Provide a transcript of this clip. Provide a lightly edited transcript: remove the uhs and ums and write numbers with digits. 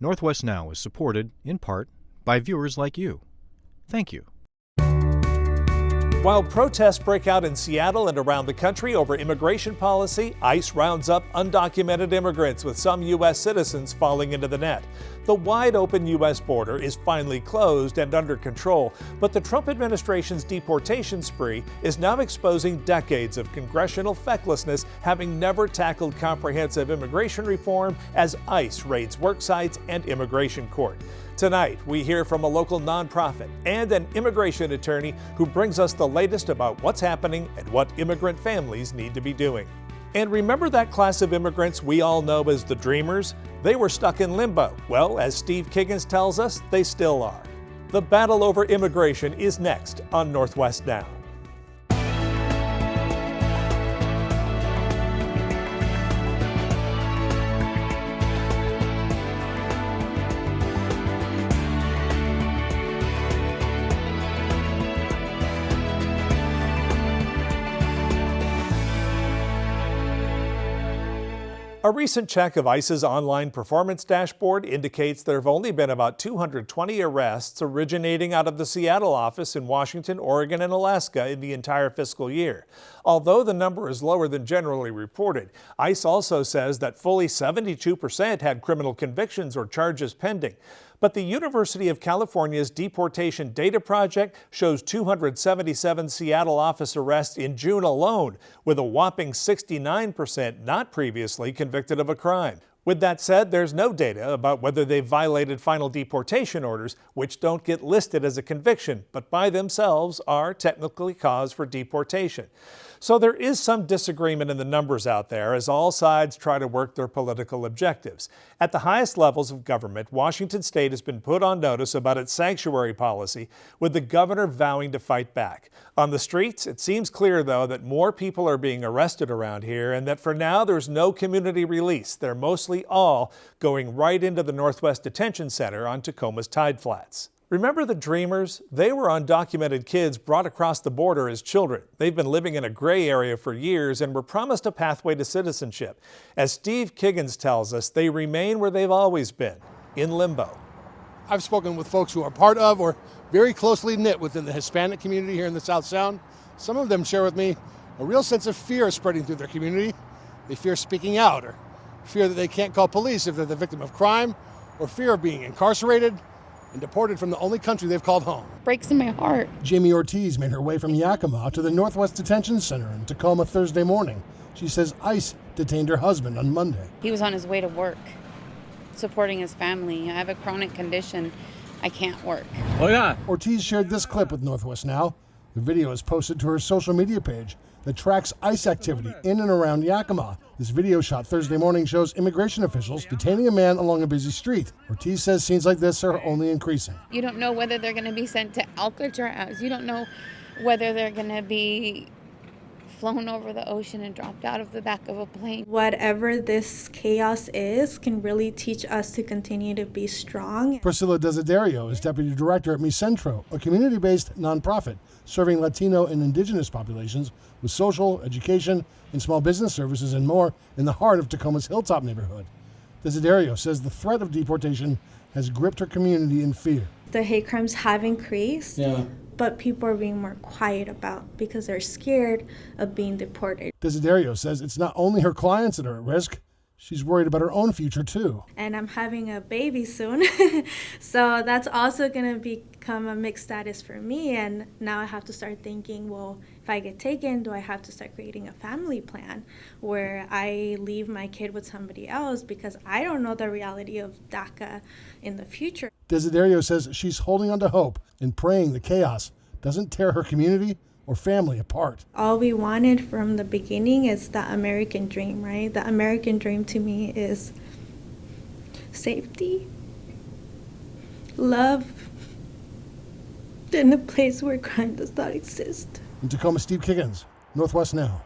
Northwest Now is supported, in part, by viewers like you. Thank you. While protests break out in Seattle and around the country over immigration policy, ICE rounds up undocumented immigrants, with some U.S. citizens falling into the net. The wide-open U.S. border is finally closed and under control, but the Trump administration's deportation spree is now exposing decades of congressional fecklessness, having never tackled comprehensive immigration reform as ICE raids work sites and immigration court. Tonight, we hear from a local nonprofit and an immigration attorney who brings us the latest about what's happening and what immigrant families need to be doing. And remember that class of immigrants we all know as the Dreamers? They were stuck in limbo. Well, as Steve Kiggins tells us, they still are. The battle over immigration is next on Northwest Now. A recent check of ICE's online performance dashboard indicates there have only been about 220 arrests originating out of the Seattle office in Washington, Oregon, and Alaska in the entire fiscal year. Although the number is lower than generally reported, ICE also says that fully 72% had criminal convictions or charges pending. But the University of California's Deportation Data Project shows 277 Seattle office arrests in June alone, with a whopping 69% not previously convicted of a crime. With that said, there's no data about whether they violated final deportation orders, which don't get listed as a conviction, but by themselves are technically cause for deportation. So there is some disagreement in the numbers out there as all sides try to work their political objectives. At the highest levels of government, Washington State has been put on notice about its sanctuary policy, with the governor vowing to fight back. On the streets, it seems clear, though, that more people are being arrested around here and that for now there's no community release. They're mostly all going right into the Northwest Detention Center on Tacoma's Tide Flats. Remember the Dreamers? They were undocumented kids brought across the border as children. They've been living in a gray area for years and were promised a pathway to citizenship. As Steve Kiggins tells us, they remain where they've always been, in limbo. I've spoken with folks who are part of or very closely knit within the Hispanic community here in the South Sound. Some of them share with me a real sense of fear spreading through their community. They fear speaking out, or fear that they can't call police if they're the victim of crime, or fear of being incarcerated and deported from the only country they've called home. Breaks in my heart. Jamie Ortiz made her way from Yakima to the Northwest Detention Center in Tacoma Thursday morning. She says ICE detained her husband on Monday. He was on his way to work, supporting his family. I have a chronic condition. I can't work. Oh yeah. Ortiz shared this clip with Northwest Now. The video is posted to her social media page that tracks ICE activity in and around Yakima. This video shot Thursday morning shows immigration officials detaining a man along a busy street. Ortiz says scenes like this are only increasing. You don't know whether they're going to be sent to Alcatraz. You don't know whether they're going to be flown over the ocean and dropped out of the back of a plane. Whatever this chaos is can really teach us to continue to be strong. Priscila Desiderio is deputy director at Mi Centro, a community-based nonprofit serving Latino and indigenous populations with social, education, and small business services and more in the heart of Tacoma's Hilltop neighborhood. Desiderio says the threat of deportation has gripped her community in fear. The hate crimes have increased, but people are being more quiet about because they're scared of being deported. Desiderio says it's not only her clients that are at risk, she's worried about her own future too. And I'm having a baby soon, so that's also going to become a mixed status for me. And now I have to start thinking, well, if I get taken, do I have to start creating a family plan where I leave my kid with somebody else because I don't know the reality of DACA in the future. Desiderio says she's holding on to hope and praying the chaos doesn't tear her community or family apart. All we wanted from the beginning is the American dream, right? The American dream to me is safety, love, and a place where crime does not exist. In Tacoma, Steve Kiggins, Northwest Now.